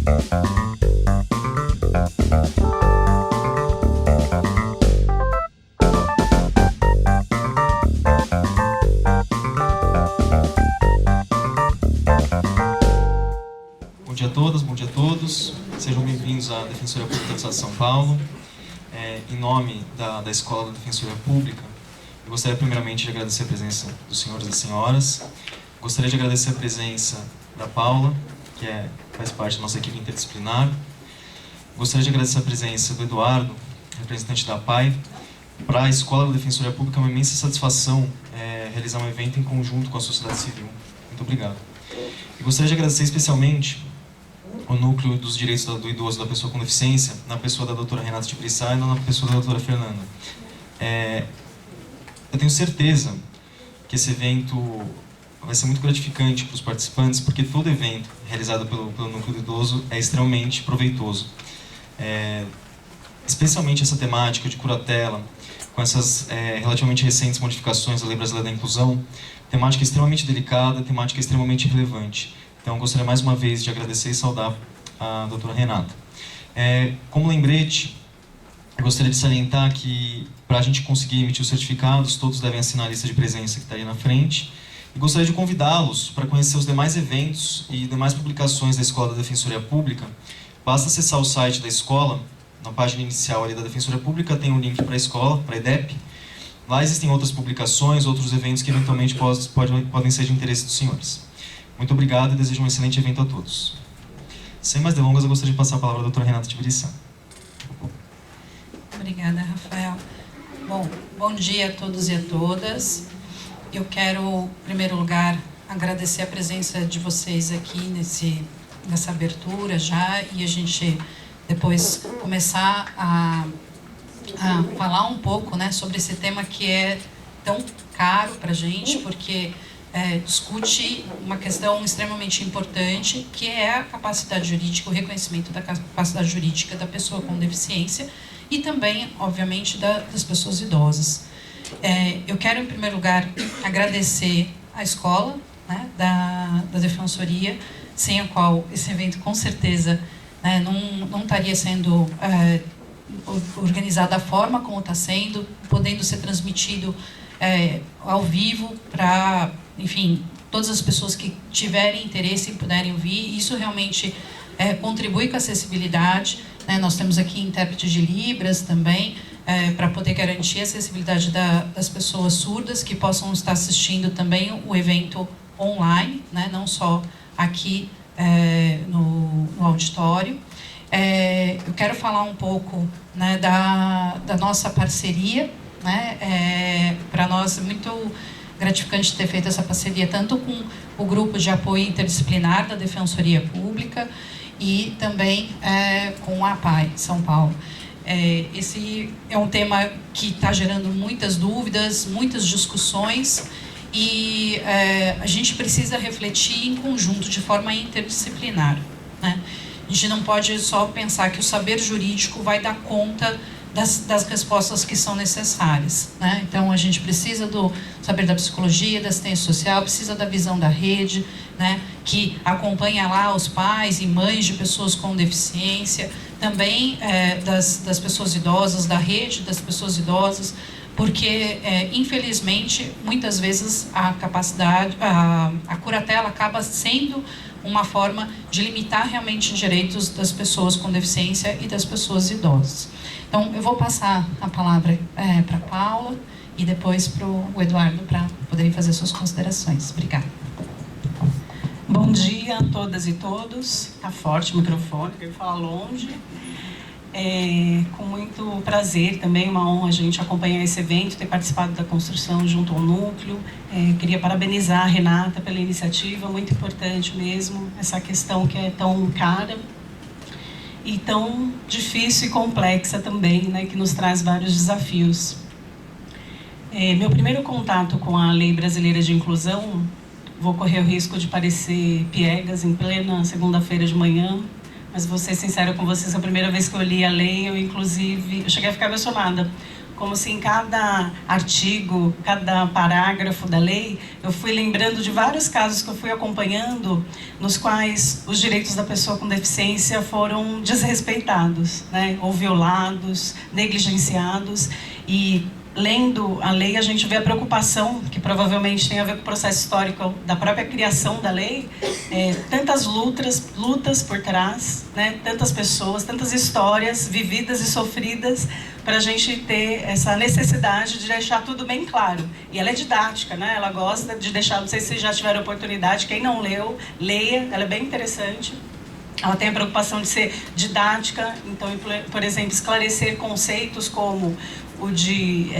Bom dia a todas, bom dia a todos. Sejam bem-vindos à Defensoria Pública do Estado de São Paulo. Em nome da Escola da Defensoria Pública, eu gostaria primeiramente de agradecer a presença dos senhores e das senhoras. Gostaria de agradecer a presença da Paula, que faz parte da nossa equipe interdisciplinar. Gostaria de agradecer a presença do Eduardo, representante da APAI. Para a Escola da Defensoria Pública é uma imensa satisfação realizar um evento em conjunto com a sociedade civil. Muito obrigado. E gostaria de agradecer especialmente o Núcleo dos Direitos do Idoso da Pessoa com Deficiência, na pessoa da doutora Renata Tibrissá e na pessoa da doutora Fernanda. Eu tenho certeza que esse evento vai ser muito gratificante para os participantes, porque todo evento realizado pelo Núcleo do Idoso é extremamente proveitoso. Especialmente essa temática de curatela, com essas relativamente recentes modificações da Lei Brasileira da Inclusão, temática extremamente delicada, temática extremamente relevante. Então, gostaria mais uma vez de agradecer e saudar a doutora Renata. Como lembrete, eu gostaria de salientar que, para a gente conseguir emitir os certificados, todos devem assinar a lista de presença que está aí na frente. E gostaria de convidá-los para conhecer os demais eventos e demais publicações da Escola da Defensoria Pública. Basta acessar o site da escola, na página inicial ali da Defensoria Pública, tem um link para a escola, para a EDEP. Lá existem outras publicações, outros eventos que eventualmente podem ser de interesse dos senhores. Muito obrigado e desejo um excelente evento a todos. Sem mais delongas, eu gostaria de passar a palavra à doutora Renata Tibrissá. Obrigada, Rafael. Bom dia a todos e a todas. Eu quero, em primeiro lugar, agradecer a presença de vocês aqui nessa abertura já, e a gente depois começar a falar um pouco, né, sobre esse tema que é tão caro para a gente, porque discute uma questão extremamente importante, que é a capacidade jurídica, o reconhecimento da capacidade jurídica da pessoa com deficiência e também, obviamente, das pessoas idosas. Eu quero, em primeiro lugar, agradecer à escola, né, da Defensoria, sem a qual esse evento, com certeza, não estaria sendo organizado da forma como está sendo, podendo ser transmitido ao vivo para, enfim, todas as pessoas que tiverem interesse e puderem ouvir. Isso realmente contribui com a acessibilidade, né? Nós temos aqui intérpretes de Libras também, para poder garantir a acessibilidade das pessoas surdas que possam estar assistindo também o evento online, né? Não só aqui no auditório. Eu quero falar um pouco, né, da nossa parceria, né? Para nós é muito gratificante ter feito essa parceria tanto com o grupo de apoio interdisciplinar da Defensoria Pública e também com a APAI São Paulo. Esse é um tema que está gerando muitas dúvidas, muitas discussões, e a gente precisa refletir em conjunto, de forma interdisciplinar, né? A gente não pode só pensar que o saber jurídico vai dar conta das respostas que são necessárias, né? Então, a gente precisa do saber da psicologia, da assistência social, precisa da visão da rede, né, que acompanha lá os pais e mães de pessoas com deficiência, também das pessoas idosas, da rede das pessoas idosas, porque, infelizmente, muitas vezes a curatela acaba sendo uma forma de limitar realmente direitos das pessoas com deficiência e das pessoas idosas. Então, eu vou passar a palavra para a Paula e depois para o Eduardo, para poderem fazer suas considerações. Obrigada. Bom dia a todas e todos. Está forte o microfone, quero falar longe. Com muito prazer, também uma honra a gente acompanhar esse evento, ter participado da construção junto ao núcleo. Queria parabenizar a Renata pela iniciativa, muito importante mesmo, essa questão que é tão cara e tão difícil e complexa também, né, que nos traz vários desafios. Meu primeiro contato com a Lei Brasileira de Inclusão, vou correr o risco de parecer piegas em plena segunda-feira de manhã, mas vou ser sincera com vocês, a primeira vez que eu li a lei, eu cheguei a ficar emocionada, como se em cada artigo, cada parágrafo da lei, eu fui lembrando de vários casos que eu fui acompanhando, nos quais os direitos da pessoa com deficiência foram desrespeitados, né? Ou violados, negligenciados. E lendo a lei, a gente vê a preocupação, que provavelmente tem a ver com o processo histórico da própria criação da lei, tantas lutas por trás, né? Tantas pessoas, tantas histórias vividas e sofridas, para a gente ter essa necessidade de deixar tudo bem claro. E ela é didática, né? Ela gosta de deixar, não sei se vocês já tiveram oportunidade, quem não leu, leia, ela é bem interessante. Ela tem a preocupação de ser didática, então, por exemplo, esclarecer conceitos como o de,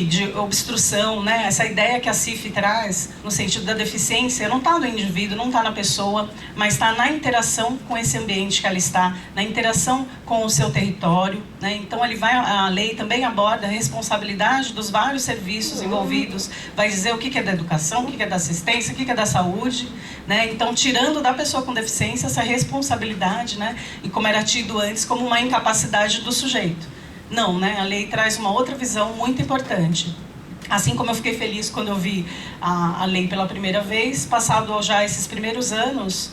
de obstrução, né? Essa ideia que a CIF traz, no sentido da deficiência, não está no indivíduo, não está na pessoa, mas está na interação com esse ambiente que ela está, na interação com o seu território, né? Então, a lei também aborda a responsabilidade dos vários serviços envolvidos, vai dizer o que é da educação, o que é da assistência, o que é da saúde, né? Então, tirando da pessoa com deficiência essa responsabilidade, né? E como era tido antes como uma incapacidade do sujeito. Não, né? A lei traz uma outra visão muito importante. Assim como eu fiquei feliz quando eu vi a lei pela primeira vez, passado já esses primeiros anos,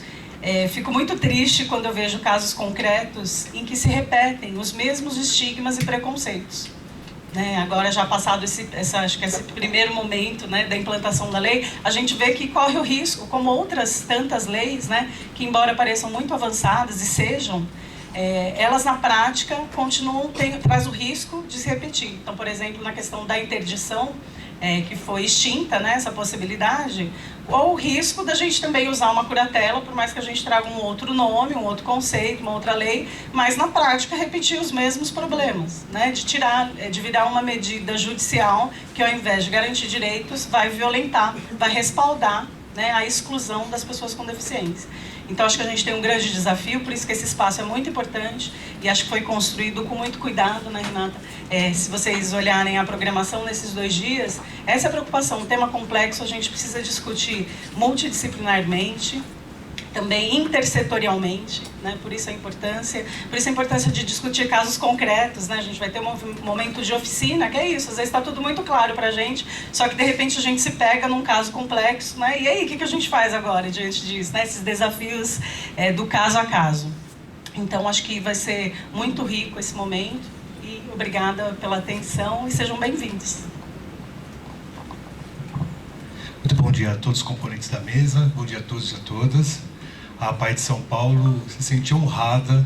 fico muito triste quando eu vejo casos concretos em que se repetem os mesmos estigmas e preconceitos. Né? Agora, já passado esse primeiro momento, né, da implantação da lei, a gente vê que corre o risco, como outras tantas leis, né, que embora pareçam muito avançadas e sejam, elas na prática continuam, traz o risco de se repetir. Então, por exemplo, na questão da interdição, que foi extinta, né, essa possibilidade, ou o risco da gente também usar uma curatela, por mais que a gente traga um outro nome, um outro conceito, uma outra lei, mas na prática repetir os mesmos problemas, né, de virar uma medida judicial que, ao invés de garantir direitos, vai violentar, vai respaldar, né, a exclusão das pessoas com deficiência. Então, acho que a gente tem um grande desafio, por isso que esse espaço é muito importante e acho que foi construído com muito cuidado, né, Renata? Se vocês olharem a programação nesses 2 dias, essa é a preocupação, um tema complexo, a gente precisa discutir multidisciplinarmente, também intersetorialmente, né? Por isso a importância de discutir casos concretos, né? A gente vai ter um momento de oficina, que é isso, às vezes está tudo muito claro para a gente, só que de repente a gente se pega num caso complexo, né? E aí, o que a gente faz agora diante disso, né? Esses desafios do caso a caso. Então, acho que vai ser muito rico esse momento e obrigada pela atenção e sejam bem-vindos. Muito bom dia a todos os componentes da mesa, bom dia a todos e a todas. A APAI de São Paulo se sente honrada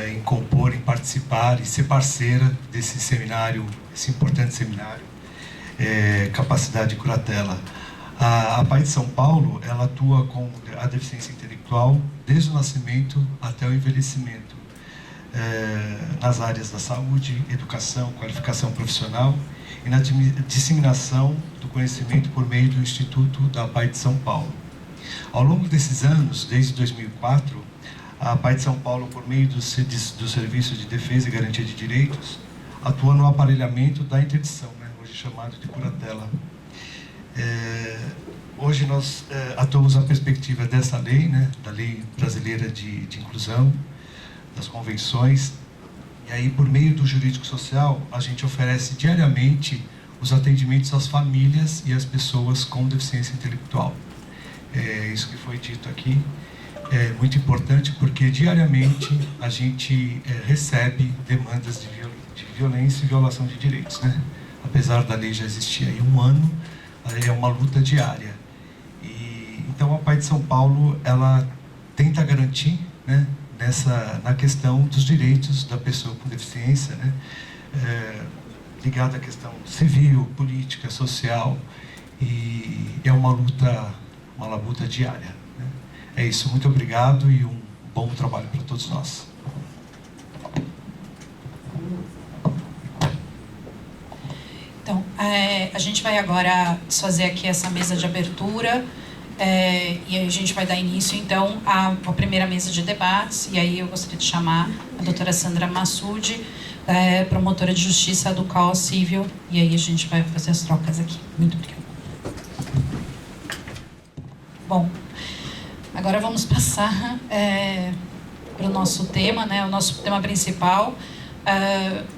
em compor, em participar e ser parceira desse seminário, esse importante seminário, Capacidade e Curatela. A APAI de São Paulo, ela atua com a deficiência intelectual desde o nascimento até o envelhecimento, nas áreas da saúde, educação, qualificação profissional e na disseminação do conhecimento por meio do Instituto da APAI de São Paulo. Ao longo desses anos, desde 2004, a APAI de São Paulo, por meio do Serviço de Defesa e Garantia de Direitos, atua no aparelhamento da interdição, né, hoje chamado de curatela. Hoje nós atuamos na perspectiva dessa lei, né, da Lei Brasileira de Inclusão, das convenções, e aí por meio do jurídico social a gente oferece diariamente os atendimentos às famílias e às pessoas com deficiência intelectual. Isso que foi dito aqui é muito importante porque diariamente a gente recebe demandas de violência e violação de direitos, né? Apesar da lei já existir aí 1 ano, é uma luta diária. E então a APAI de São Paulo, ela tenta garantir, né, na questão dos direitos da pessoa com deficiência, né, ligada à questão civil, política, social, e é uma luta diária, né? É isso, muito obrigado e um bom trabalho para todos nós. Então, a gente vai agora fazer aqui essa mesa de abertura e aí a gente vai dar início, então, à primeira mesa de debates. E aí eu gostaria de chamar a doutora Sandra Massoudi, promotora de justiça do COA Civil, e aí a gente vai fazer as trocas aqui. Muito obrigada. Bom, agora vamos passar para o nosso tema, né, o nosso tema principal,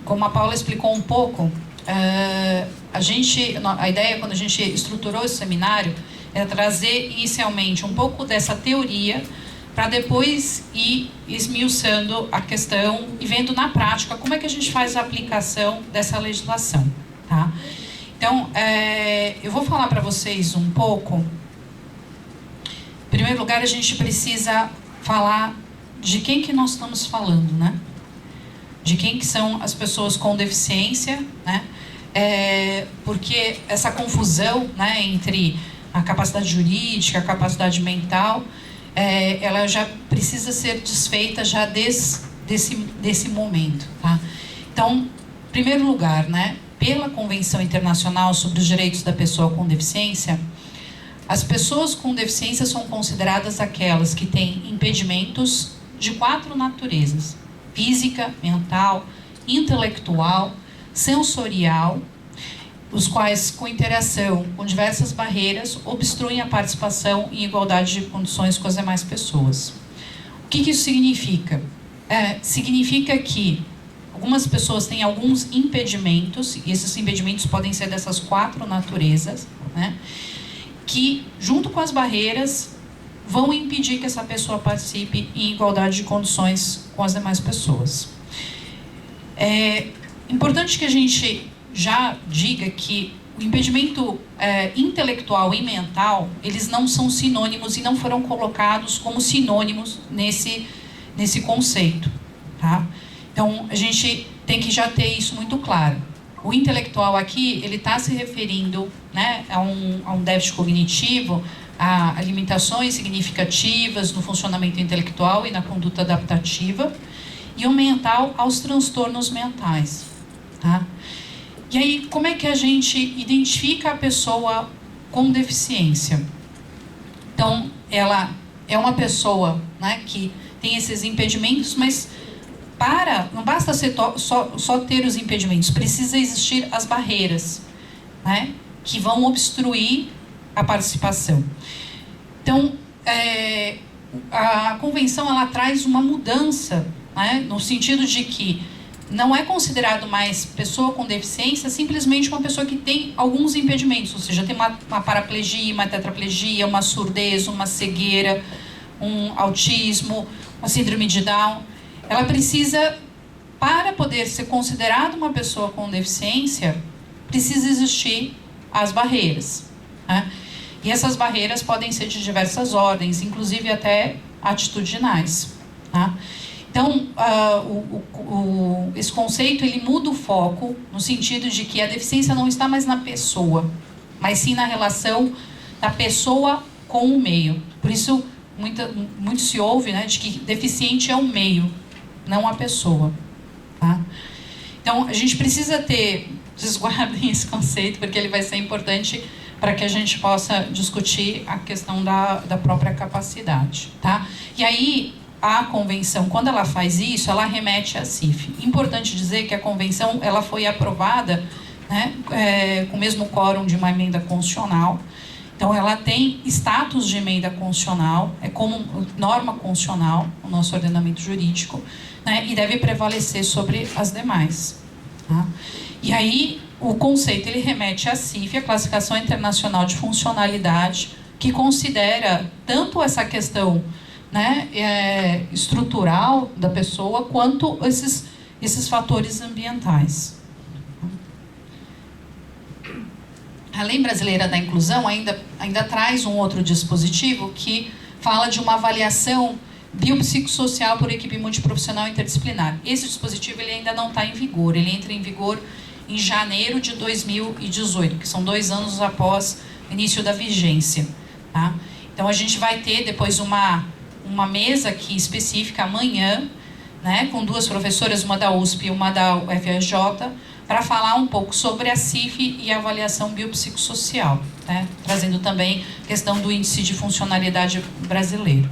como a Paula explicou um pouco, a ideia quando a gente estruturou esse seminário era trazer inicialmente um pouco dessa teoria para depois ir esmiuçando a questão e vendo na prática como é que a gente faz a aplicação dessa legislação, tá? Então, eu vou falar para vocês um pouco. Em primeiro lugar, a gente precisa falar de quem que nós estamos falando, né? De quem que são as pessoas com deficiência, né? Porque essa confusão, né, entre a capacidade jurídica, a capacidade mental, ela já precisa ser desfeita já desse momento, tá? Então, em primeiro lugar, né, pela Convenção Internacional sobre os Direitos da Pessoa com Deficiência, as pessoas com deficiência são consideradas aquelas que têm impedimentos de 4 naturezas: física, mental, intelectual, sensorial, os quais, com interação com diversas barreiras, obstruem a participação em igualdade de condições com as demais pessoas. O que isso significa? Significa que algumas pessoas têm alguns impedimentos, e esses impedimentos podem ser dessas 4 naturezas, né, que, junto com as barreiras, vão impedir que essa pessoa participe em igualdade de condições com as demais pessoas. É importante que a gente já diga que o impedimento intelectual e mental, eles não são sinônimos e não foram colocados como sinônimos nesse conceito, tá? Então, a gente tem que já ter isso muito claro. O intelectual aqui, ele está se referindo, né, a um déficit cognitivo, a limitações significativas no funcionamento intelectual e na conduta adaptativa, e o mental aos transtornos mentais, tá? E aí, como é que a gente identifica a pessoa com deficiência? Então, ela é uma pessoa, né, que tem esses impedimentos, mas não basta só ter os impedimentos, precisa existir as barreiras, né, que vão obstruir a participação. Então, a convenção, ela traz uma mudança, né, no sentido de que não é considerado mais pessoa com deficiência simplesmente uma pessoa que tem alguns impedimentos, ou seja, tem uma paraplegia, uma tetraplegia, uma surdez, uma cegueira, um autismo, uma síndrome de Down. Ela precisa, para poder ser considerada uma pessoa com deficiência, precisa existir as barreiras, né? E essas barreiras podem ser de diversas ordens, inclusive até atitudinais, tá? Então, esse conceito, ele muda o foco no sentido de que a deficiência não está mais na pessoa, mas sim na relação da pessoa com o meio. Por isso, muito se ouve, né, de que deficiente é o meio, não a pessoa, tá? Então, a gente precisa ter, vocês guardem esse conceito, porque ele vai ser importante para que a gente possa discutir a questão da própria capacidade, tá? E aí, a convenção, quando ela faz isso, ela remete à CIF. Importante dizer que a convenção, ela foi aprovada, né, com o mesmo quórum de uma emenda constitucional. Então, ela tem status de emenda constitucional, é como norma constitucional, o nosso ordenamento jurídico, né, e deve prevalecer sobre as demais, tá? E aí, o conceito, ele remete à CIF, a Classificação Internacional de Funcionalidade, que considera tanto essa questão, né, estrutural da pessoa, quanto esses fatores ambientais. A Lei Brasileira da Inclusão ainda traz um outro dispositivo que fala de uma avaliação biopsicossocial por equipe multiprofissional interdisciplinar. Esse dispositivo, ele ainda não está em vigor, ele entra em vigor em janeiro de 2018, que são 2 anos após o início da vigência, tá? Então, a gente vai ter depois uma mesa aqui específica amanhã, né, com 2 professoras, uma da USP e uma da UFRJ, para falar um pouco sobre a CIF e a avaliação biopsicossocial, né, trazendo também a questão do índice de funcionalidade brasileiro.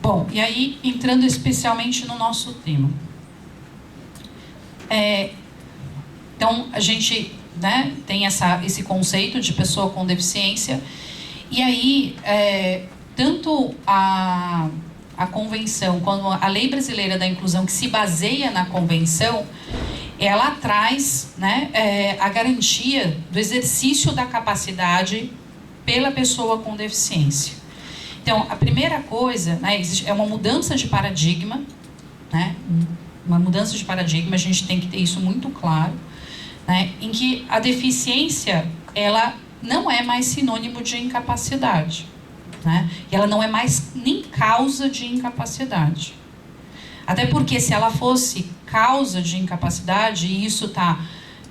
Bom, e aí, entrando especialmente no nosso tema. Então, a gente, né, tem esse conceito de pessoa com deficiência, e aí, tanto a a convenção, quando a Lei Brasileira da Inclusão, que se baseia na convenção, ela traz, né, a garantia do exercício da capacidade pela pessoa com deficiência. Então, a primeira coisa, né, é uma mudança de paradigma, né, uma mudança de paradigma, a gente tem que ter isso muito claro, né, em que a deficiência, ela não é mais sinônimo de incapacidade, né, e ela não é mais nem causa de incapacidade. Até porque se ela fosse causa de incapacidade, e isso está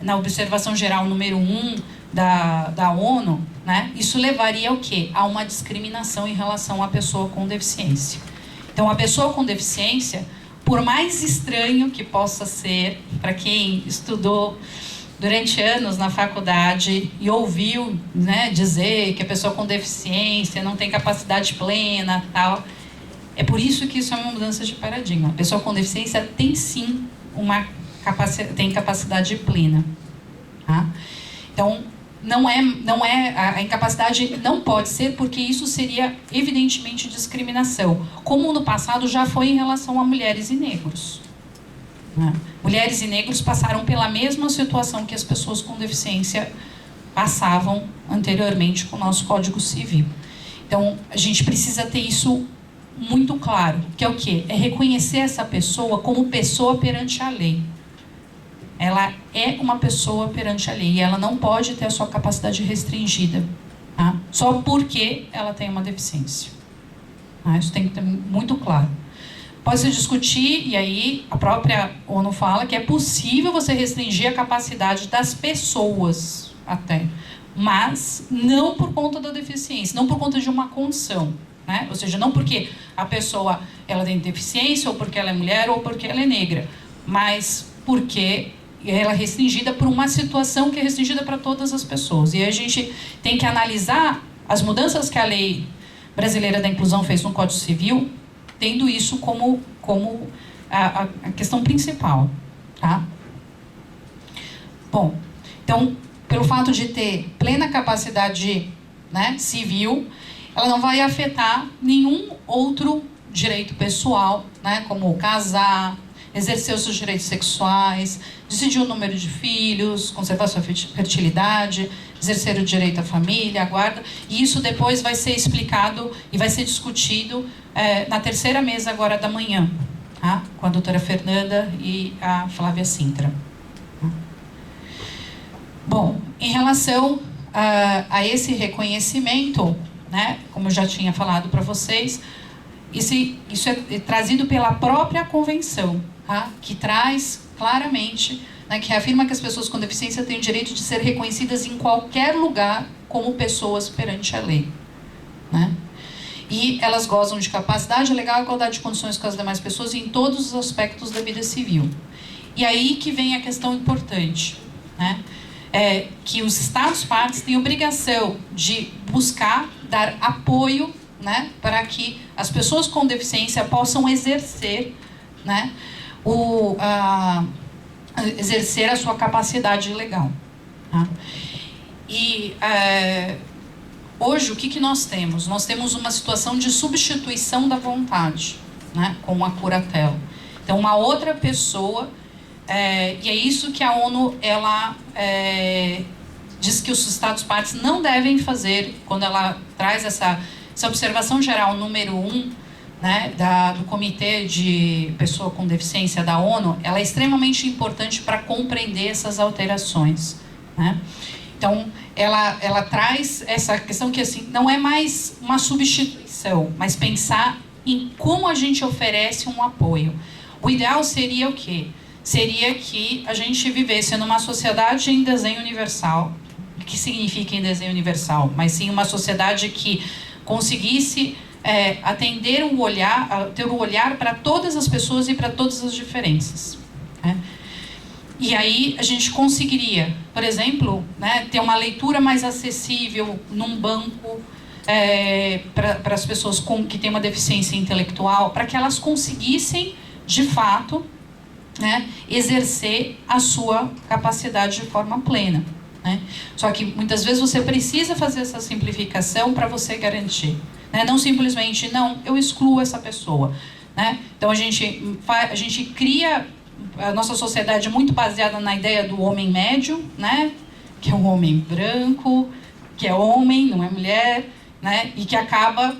na observação geral número 1 da ONU, né, isso levaria ao quê? A uma discriminação em relação à pessoa com deficiência. Então, a pessoa com deficiência, por mais estranho que possa ser, para quem estudou durante anos na faculdade e ouviu, né, dizer que a pessoa com deficiência não tem capacidade plena, tal, é por isso que isso é uma mudança de paradigma. A pessoa com deficiência tem sim tem capacidade plena. Tá? Então, a incapacidade não pode ser, porque isso seria evidentemente discriminação, como no passado já foi em relação a mulheres e negros. Né? Mulheres e negros passaram pela mesma situação que as pessoas com deficiência passavam anteriormente com o nosso Código Civil. Então, a gente precisa ter isso muito claro, que é o quê? É reconhecer essa pessoa como pessoa perante a lei. Ela é uma pessoa perante a lei e ela não pode ter a sua capacidade restringida, tá? Só porque ela tem uma deficiência. Tá? Isso tem que ter muito claro. Pode se discutir, e aí a própria ONU fala que é possível você restringir a capacidade das pessoas até, mas não por conta da deficiência, não por conta de uma condição. Né? Ou seja, não porque a pessoa ela tem deficiência, ou porque ela é mulher, ou porque ela é negra, mas porque ela é restringida por uma situação que é restringida para todas as pessoas. E a gente tem que analisar as mudanças que a Lei Brasileira da Inclusão fez no Código Civil, tendo isso como a questão principal. Tá? Bom, então, pelo fato de ter plena capacidade, né, civil, ela não vai afetar nenhum outro direito pessoal, né, como casar, exercer os seus direitos sexuais, decidir o número de filhos, conservar sua fertilidade, exercer o direito à família, à guarda, e isso depois vai ser explicado e vai ser discutido na terceira mesa agora da manhã, tá? Com a doutora Fernanda e a Flávia Sintra. Bom, em relação a esse reconhecimento, né, como eu já tinha falado para vocês, isso é trazido pela própria convenção, tá? Que traz claramente, né, que afirma que as pessoas com deficiência têm o direito de ser reconhecidas em qualquer lugar como pessoas perante a lei. Né? E elas gozam de capacidade legal e igualdade de condições com as demais pessoas em todos os aspectos da vida civil. E aí que vem a questão importante, né? Que os Estados-partes têm obrigação de buscar dar apoio, né, para que as pessoas com deficiência possam exercer, né, exercer a sua capacidade legal. Tá? E hoje o que nós temos? Nós temos uma situação de substituição da vontade, né, com a curatela. Então, uma outra pessoa, e é isso que a ONU ela diz que os Estados-partes não devem fazer quando ela traz essa observação geral número 1, né, do Comitê de Pessoa com Deficiência da ONU. Ela é extremamente importante para compreender essas alterações. Né? Então, ela traz essa questão que assim, não é mais uma substituição, mas pensar em como a gente oferece um apoio. O ideal seria o quê? Seria que a gente vivesse numa sociedade em desenho universal. O que significa em desenho universal? Mas sim uma sociedade que conseguisse atender o olhar, ter o olhar para todas as pessoas e para todas as diferenças. Né? E aí a gente conseguiria, por exemplo, né, ter uma leitura mais acessível num banco para as pessoas que têm uma deficiência intelectual, para que elas conseguissem, de fato, né, exercer a sua capacidade de forma plena. Né? Só que muitas vezes você precisa fazer essa simplificação para você garantir. né? Não simplesmente, não, eu excluo essa pessoa, né? Então a gente cria a nossa sociedade muito baseada na ideia do homem médio, né? Que é um homem branco, que é homem, não é mulher, né? E que acaba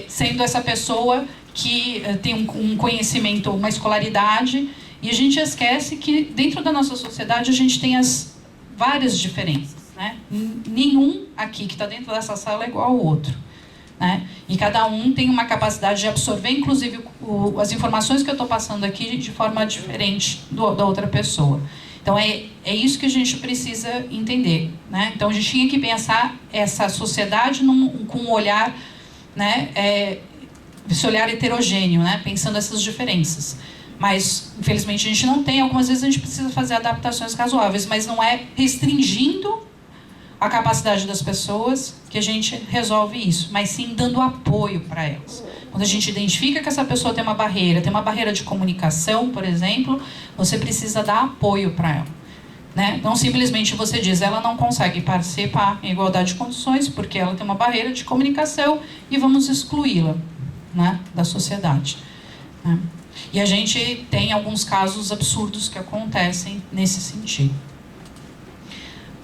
sendo essa pessoa que tem um conhecimento, uma escolaridade, e a gente esquece que dentro da nossa sociedade a gente tem as várias diferenças, né? Nenhum aqui que está dentro dessa sala é igual ao outro, né? E cada um tem uma capacidade de absorver, inclusive, as informações que eu estou passando aqui de forma diferente da outra pessoa. Então, é isso que a gente precisa entender, né? Então, a gente tinha que pensar essa sociedade com um olhar, né? Esse olhar heterogêneo, né? Pensando essas diferenças. Mas, infelizmente, a gente não tem. Algumas vezes a gente precisa fazer adaptações razoáveis, mas não é restringindo a capacidade das pessoas que a gente resolve isso, mas sim dando apoio para elas. Quando a gente identifica que essa pessoa tem uma barreira de comunicação, por exemplo, você precisa dar apoio para ela, né? Não simplesmente você diz, ela não consegue participar em igualdade de condições porque ela tem uma barreira de comunicação e vamos excluí-la, né, da sociedade, né? E a gente tem alguns casos absurdos que acontecem nesse sentido.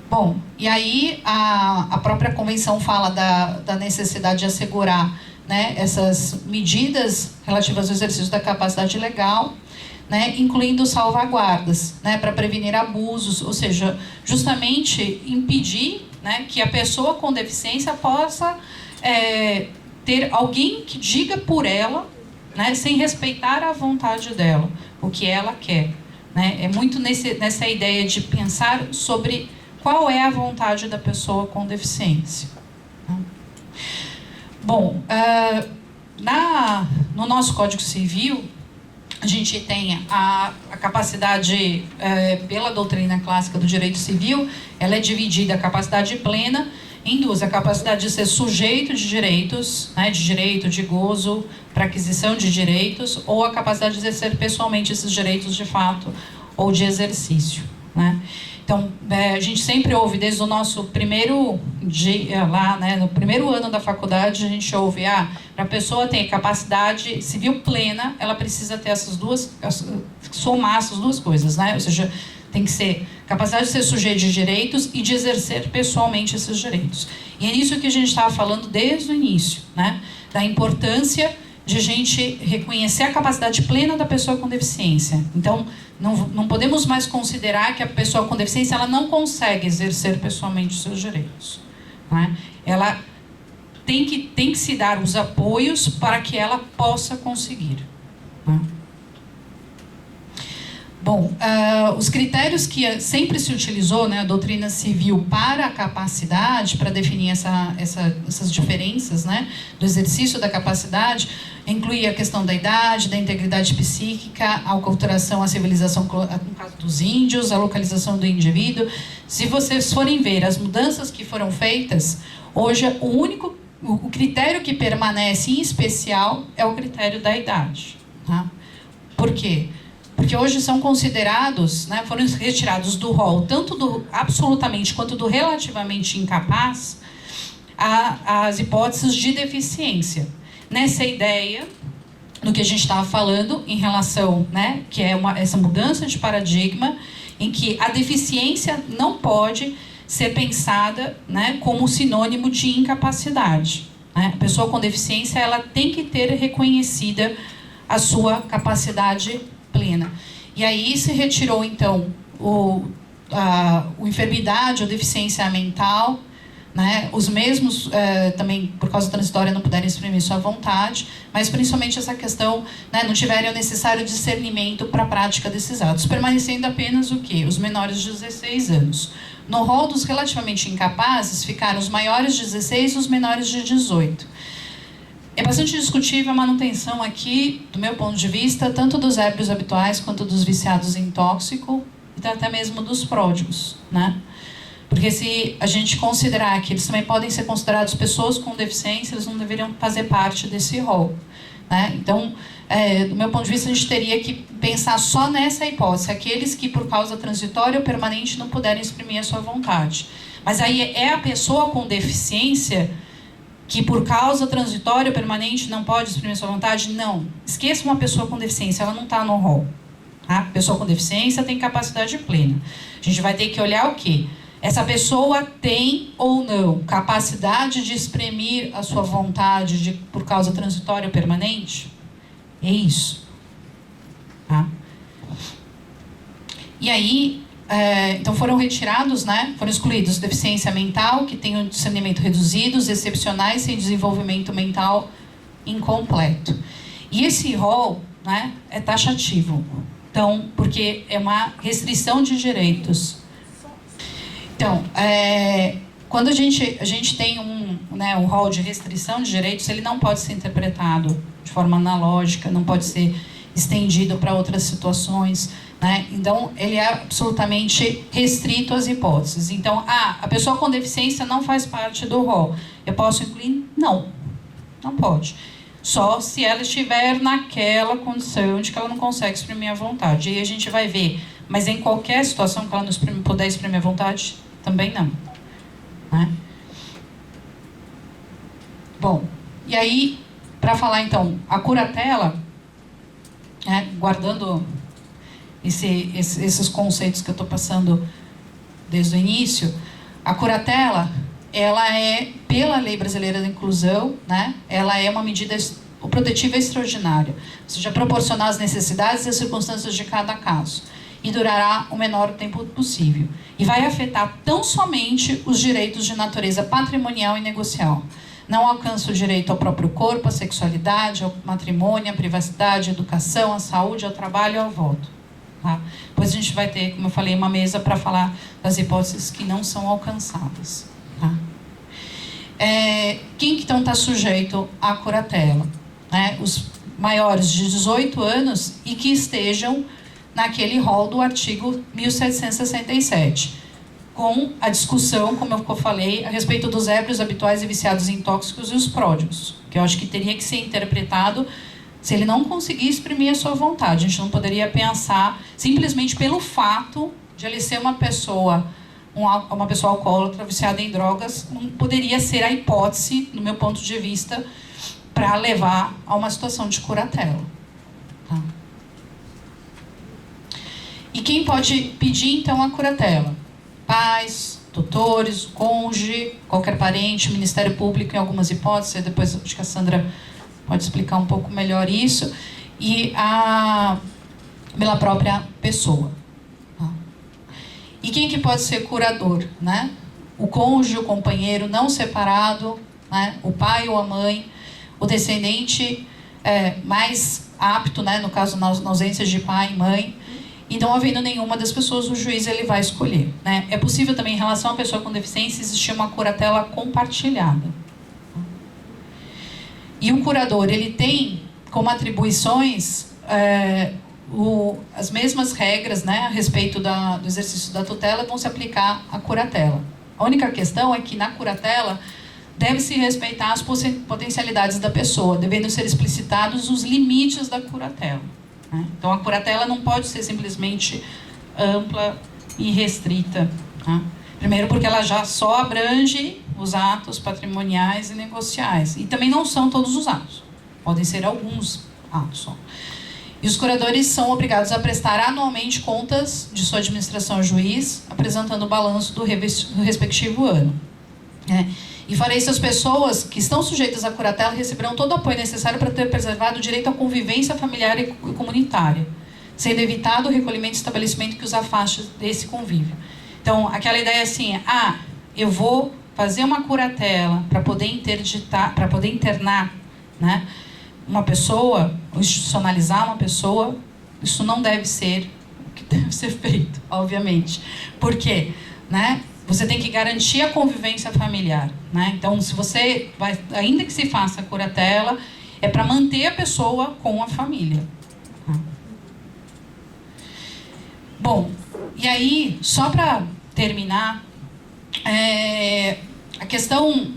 Bom, e aí a própria convenção fala da necessidade de assegurar, né, essas medidas relativas ao exercício da capacidade legal, né, incluindo salvaguardas, né, para prevenir abusos, ou seja, justamente impedir, né, que a pessoa com deficiência possa ter alguém que diga por ela, né, sem respeitar a vontade dela, o que ela quer, né? É muito nessa ideia de pensar sobre qual é a vontade da pessoa com deficiência. Bom, no nosso Código Civil, a gente tem a capacidade, pela doutrina clássica do direito civil, ela é dividida, a capacidade plena, em duas: a capacidade de ser sujeito de direitos, né, de direito, de gozo, para aquisição de direitos, ou a capacidade de exercer pessoalmente esses direitos de fato, ou de exercício, né? Então, a gente sempre ouve, desde o nosso primeiro dia lá, né, no primeiro ano da faculdade, a gente ouve, para a pessoa ter capacidade civil plena, ela precisa ter somar essas duas coisas, né? Ou seja, tem que ser capacidade de ser sujeito de direitos e de exercer pessoalmente esses direitos. E é nisso que a gente estava falando desde o início, né? Da importância de a gente reconhecer a capacidade plena da pessoa com deficiência. Então, não podemos mais considerar que a pessoa com deficiência ela não consegue exercer pessoalmente os seus direitos, né? Ela tem que se dar os apoios para que ela possa conseguir, né? Bom, os critérios que sempre se utilizou, né, a doutrina civil para a capacidade, para definir essas diferenças, né, do exercício da capacidade, incluía a questão da idade, da integridade psíquica, a aculturação, a civilização, no caso dos índios, a localização do indivíduo. Se vocês forem ver as mudanças que foram feitas, hoje o critério que permanece em especial é o critério da idade, tá? Por quê? Porque hoje são considerados, né, foram retirados do rol, tanto do absolutamente quanto do relativamente incapaz, as hipóteses de deficiência. Nessa ideia, do que a gente estava falando em relação, né, que é essa mudança de paradigma, em que a deficiência não pode ser pensada, né, como sinônimo de incapacidade, né? A pessoa com deficiência ela tem que ter reconhecida a sua capacidade plena. E aí se retirou, então, a enfermidade ou deficiência mental, né? Os mesmos, também, por causa transitória, não puderem exprimir sua vontade, mas principalmente essa questão, né, não tiverem o necessário discernimento para a prática desses atos, permanecendo apenas o quê? Os menores de 16 anos. No rol dos relativamente incapazes, ficaram os maiores de 16 e os menores de 18. É bastante discutível a manutenção aqui, do meu ponto de vista, tanto dos ébrios habituais quanto dos viciados em tóxico e até mesmo dos pródigos, né? Porque se a gente considerar que eles também podem ser considerados pessoas com deficiência, eles não deveriam fazer parte desse rol, né? Então, do meu ponto de vista, a gente teria que pensar só nessa hipótese, aqueles que por causa transitória ou permanente não puderem exprimir a sua vontade. Mas aí é a pessoa com deficiência que por causa transitória ou permanente não pode exprimir sua vontade? Não. Esqueça uma pessoa com deficiência, ela não está no rol. Tá? Pessoa com deficiência tem capacidade plena. A gente vai ter que olhar o quê? Essa pessoa tem ou não capacidade de exprimir a sua vontade por causa transitória ou permanente? É isso. Tá? E aí, então foram retirados, né? Foram excluídos deficiência mental, que tem um discernimento reduzido, os excepcionais sem desenvolvimento mental incompleto. E esse rol, né, é taxativo. Então, porque é uma restrição de direitos. Então, quando a gente tem um rol de restrição de direitos, ele não pode ser interpretado de forma analógica, não pode ser estendido para outras situações, né? Então, ele é absolutamente restrito às hipóteses. Então, a pessoa com deficiência não faz parte do rol. Eu posso incluir? Não, não pode. Só se ela estiver naquela condição de que ela não consegue exprimir a vontade. E aí a gente vai ver, mas em qualquer situação que ela não puder exprimir a vontade, também não. Né? Bom, e aí, para falar então, a curatela, guardando esses conceitos que eu estou passando desde o início, a curatela, ela é, pela Lei Brasileira da Inclusão, né, ela é uma medida protetiva extraordinária, ou seja, proporcionar as necessidades e as circunstâncias de cada caso, e durará o menor tempo possível. E vai afetar tão somente os direitos de natureza patrimonial e negocial. Não alcança o direito ao próprio corpo, à sexualidade, ao matrimônio, à privacidade, à educação, à saúde, ao trabalho e ao voto. Tá? Depois a gente vai ter, como eu falei, uma mesa para falar das hipóteses que não são alcançadas. Tá? Quem que então está sujeito à curatela? Né? Os maiores de 18 anos e que estejam naquele rol do artigo 1767, com a discussão, como eu falei, a respeito dos ébrios habituais e viciados em tóxicos e os pródigos, que eu acho que teria que ser interpretado se ele não conseguir exprimir a sua vontade. A gente não poderia pensar, simplesmente pelo fato de ele ser uma pessoa alcoólatra, viciada em drogas, não poderia ser a hipótese, no meu ponto de vista, para levar a uma situação de curatela. Tá? E quem pode pedir, então, a curatela? Pais, tutores, cônjuge, qualquer parente, Ministério Público em algumas hipóteses, depois acho que a Sandra pode explicar um pouco melhor isso, e pela própria pessoa. Tá? E quem que pode ser curador? Né? O cônjuge, o companheiro não separado, né? O pai ou a mãe, o descendente mais apto, né? No caso, na ausência de pai e mãe, e não havendo nenhuma das pessoas, o juiz ele vai escolher. Né? É possível também, em relação à pessoa com deficiência, existir uma curatela compartilhada. E o curador, ele tem como atribuições as mesmas regras, né, a respeito do exercício da tutela, vão se aplicar à curatela. A única questão é que na curatela deve-se respeitar as potencialidades da pessoa, devendo ser explicitados os limites da curatela. Né? Então, a curatela não pode ser simplesmente ampla e restrita. Tá? Primeiro porque ela já só abrange os atos patrimoniais e negociais. E também não são todos os atos. Podem ser alguns atos só. E os curadores são obrigados a prestar anualmente contas de sua administração ao juiz, apresentando o balanço do respectivo ano. E para isso, as pessoas que estão sujeitas à curatela receberão todo o apoio necessário para ter preservado o direito à convivência familiar e comunitária, sendo evitado o recolhimento de estabelecimento que os afaste desse convívio. Então, aquela ideia assim, eu vou fazer uma curatela para poder internar, né, uma pessoa, institucionalizar uma pessoa, isso não deve ser o que deve ser feito, obviamente. Por quê? Né? Você tem que garantir a convivência familiar. Né? Então, se você vai, ainda que se faça a curatela, é para manter a pessoa com a família. Bom, e aí, só para terminar, a questão,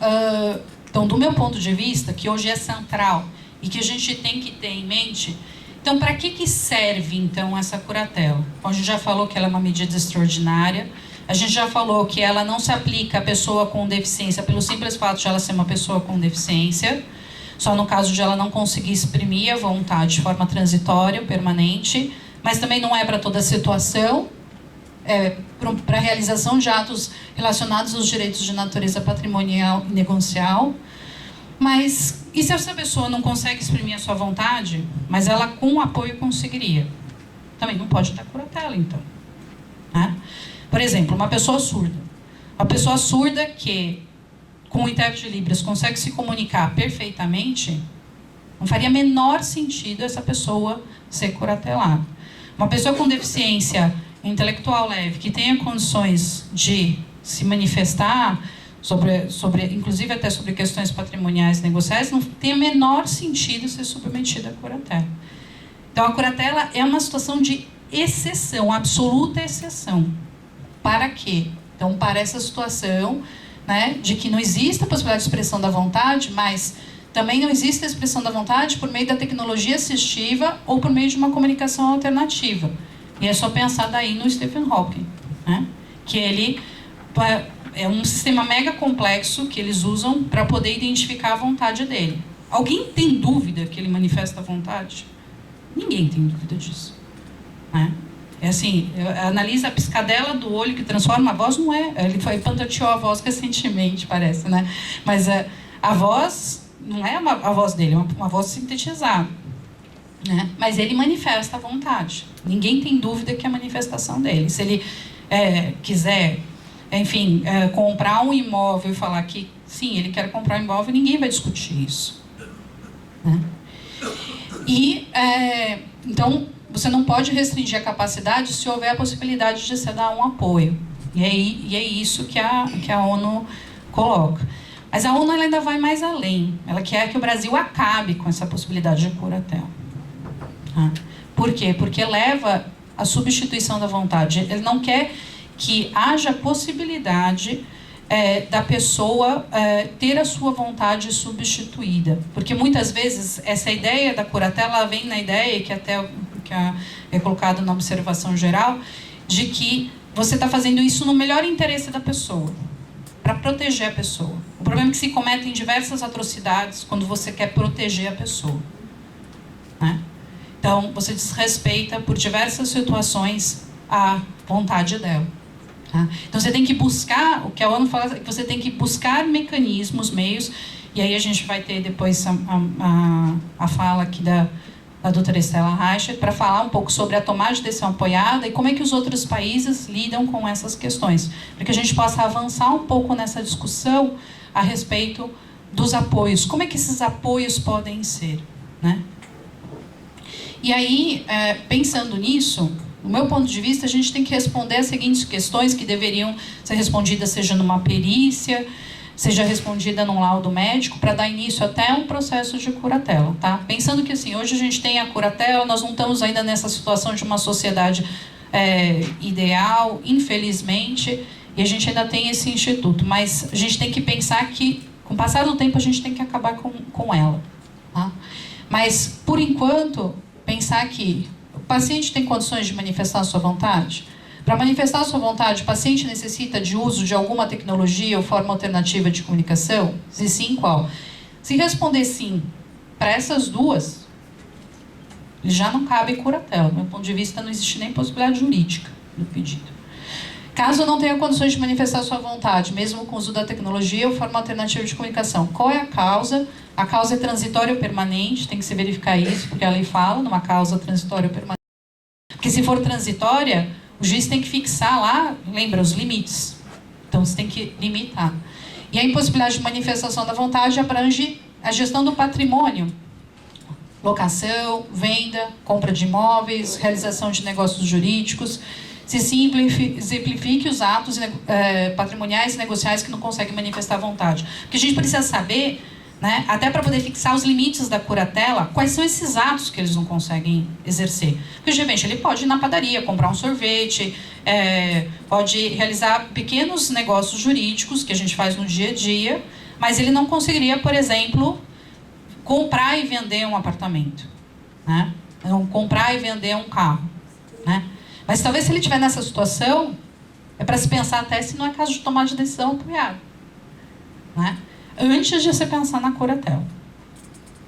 então, do meu ponto de vista, que hoje é central e que a gente tem que ter em mente, então, para que serve, então, essa curatela? A gente já falou que ela é uma medida extraordinária, A gente já falou que ela não se aplica à pessoa com deficiência pelo simples fato de ela ser uma pessoa com deficiência, só no caso de ela não conseguir exprimir a vontade de forma transitória, permanente, mas também não é para toda situação, para a realização de atos relacionados aos direitos de natureza patrimonial e negocial. Mas, e se essa pessoa não consegue exprimir a sua vontade, mas ela com apoio conseguiria? Também não pode ter curatela, então. Né? Por exemplo, uma pessoa surda. Uma pessoa surda que, com o intérprete de Libras, consegue se comunicar perfeitamente, não faria menor sentido essa pessoa ser curatelada. Uma pessoa com deficiência intelectual leve, que tenha condições de se manifestar, inclusive até sobre questões patrimoniais e negociais, não tem o menor sentido ser submetida à curatela. Então, a curatela é uma situação de exceção, absoluta exceção. Para quê? Então, para essa situação, né, de que não existe a possibilidade de expressão da vontade, mas também não existe a expressão da vontade por meio da tecnologia assistiva ou por meio de uma comunicação alternativa. E é só pensar daí no Stephen Hawking, né, que ele é um sistema mega complexo que eles usam para poder identificar a vontade dele. Alguém tem dúvida que ele manifesta a vontade? Ninguém tem dúvida disso. Né? É assim, analisa a piscadela do olho que transforma a voz, não é. Ele patenteou a voz recentemente, parece, né? Mas a voz não é a voz dele, é uma voz sintetizada. Né? Mas ele manifesta a vontade. Ninguém tem dúvida que é a manifestação dele. Se ele quiser, enfim, comprar um imóvel e falar que sim, ele quer comprar um imóvel, ninguém vai discutir isso. Né? E, então, você não pode restringir a capacidade se houver a possibilidade de você dar um apoio. E é isso que a ONU coloca. Mas a ONU ela ainda vai mais além. Ela quer que o Brasil acabe com essa possibilidade de curatela. Por quê? Porque leva à substituição da vontade. Ele não quer que haja possibilidade da pessoa ter a sua vontade substituída. Porque muitas vezes essa ideia da curatela vem na ideia, que até é colocado na observação geral, de que você está fazendo isso no melhor interesse da pessoa, para proteger a pessoa. O problema é que se cometem diversas atrocidades quando você quer proteger a pessoa. Né? Então, você desrespeita por diversas situações a vontade dela. Tá? Então, você tem que buscar, o que a ONU fala é que você tem que buscar mecanismos, meios, e aí a gente vai ter depois a fala aqui da doutora Estela Reicher, para falar um pouco sobre a tomada de decisão apoiada e como é que os outros países lidam com essas questões, para que a gente possa avançar um pouco nessa discussão a respeito dos apoios. Como é que esses apoios podem ser? Né? E aí, pensando nisso, do meu ponto de vista, a gente tem que responder as seguintes questões que deveriam ser respondidas, seja numa perícia, seja respondida num laudo médico, para dar início até um processo de curatela. Tá? Pensando que assim, hoje a gente tem a curatela, nós não estamos ainda nessa situação de uma sociedade ideal, infelizmente, e a gente ainda tem esse instituto, mas a gente tem que pensar que, com o passar do tempo, a gente tem que acabar com ela. Tá? Mas, por enquanto, pensar que o paciente tem condições de manifestar a sua vontade? Para manifestar a sua vontade, o paciente necessita de uso de alguma tecnologia ou forma alternativa de comunicação? Se sim, qual? Se responder sim para essas duas, já não cabe curatela. Do meu ponto de vista, não existe nem possibilidade jurídica do pedido. Caso não tenha condições de manifestar a sua vontade, mesmo com o uso da tecnologia ou forma alternativa de comunicação, qual é a causa? A causa é transitória ou permanente, tem que se verificar isso, porque a lei fala numa causa transitória ou permanente. Porque se for transitória, o juiz tem que fixar lá, lembra, os limites. Então, você tem que limitar. E a impossibilidade de manifestação da vontade abrange a gestão do patrimônio. Locação, venda, compra de imóveis, realização de negócios jurídicos. Se simplifique os atos patrimoniais e negociais que não conseguem manifestar a vontade. Porque a gente precisa saber, né, até para poder fixar os limites da curatela, quais são esses atos que eles não conseguem exercer. Porque, de repente, ele pode ir na padaria, comprar um sorvete, pode realizar pequenos negócios jurídicos que a gente faz no dia a dia, mas ele não conseguiria, por exemplo, comprar e vender um apartamento, né? Não comprar e vender um carro, né? Mas talvez se ele estiver nessa situação, É para se pensar até se não é caso de tomar de decisão apoiada, né? Antes de você pensar na curatela.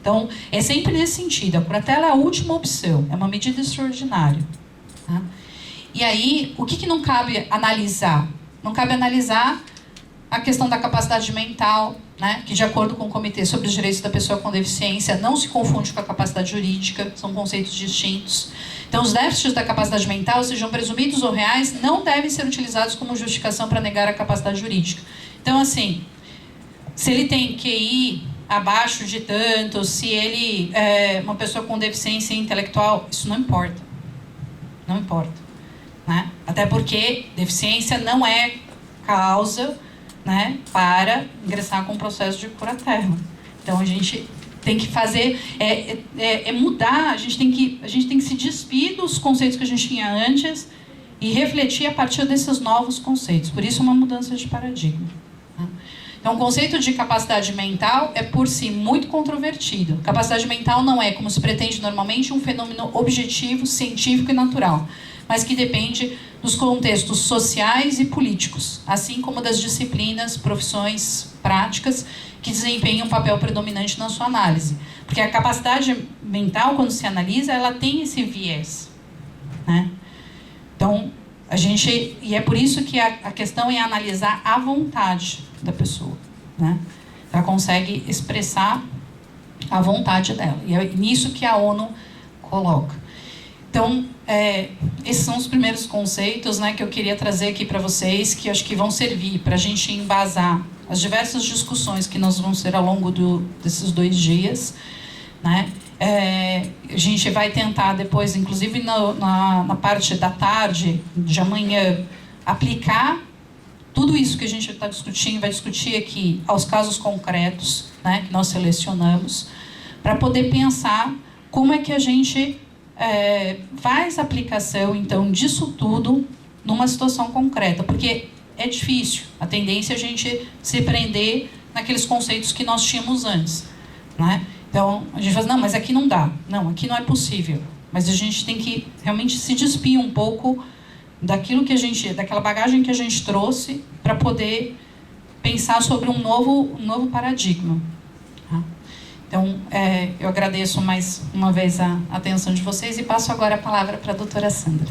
Então, é sempre nesse sentido. A curatela é a última opção, é uma medida extraordinária. Tá? E aí, o que não cabe analisar? Não cabe analisar a questão da capacidade mental, né? Que de acordo com o Comitê sobre os Direitos da Pessoa com Deficiência, não se confunde com a capacidade jurídica, são conceitos distintos. Então, os déficits da capacidade mental, sejam presumidos ou reais, não devem ser utilizados como justificação para negar a capacidade jurídica. Então, assim, se ele tem QI abaixo de tanto, se ele é uma pessoa com deficiência intelectual, isso não importa. Não importa. Né? Até porque deficiência não é causa, né, para ingressar com o processo de curatela. Então, a gente tem que fazer, mudar, a gente tem que se despir dos conceitos que a gente tinha antes e refletir a partir desses novos conceitos. Por isso, uma mudança de paradigma. Né? Então, o conceito de capacidade mental é, por si, muito controvertido. Capacidade mental não é, como se pretende normalmente, um fenômeno objetivo, científico e natural, mas que depende dos contextos sociais e políticos, assim como das disciplinas, profissões, práticas que desempenham um papel predominante na sua análise. Porque a capacidade mental, quando se analisa, ela tem esse viés, né? Então, e é por isso que a questão é analisar a vontade da pessoa, né? Ela consegue expressar a vontade dela. E é nisso que a ONU coloca. Então, esses são os primeiros conceitos, né, que eu queria trazer aqui para vocês, que acho que vão servir para a gente embasar as diversas discussões que nós vamos ter ao longo desses 2 dias. Né? A gente vai tentar depois, inclusive na parte da tarde, de amanhã, aplicar tudo isso que a gente está discutindo, vai discutir aqui aos casos concretos, né, que nós selecionamos, para poder pensar como é que a gente faz a aplicação, então, disso tudo numa situação concreta, porque é difícil. A tendência é a gente se prender naqueles conceitos que nós tínhamos antes, né? Então, a gente fala, não, mas aqui não dá. Não, aqui não é possível. Mas a gente tem que realmente se despir um pouco daquela bagagem que a gente trouxe para poder pensar sobre um novo paradigma. Tá? Então, eu agradeço mais uma vez a atenção de vocês e passo agora a palavra para a doutora Sandra.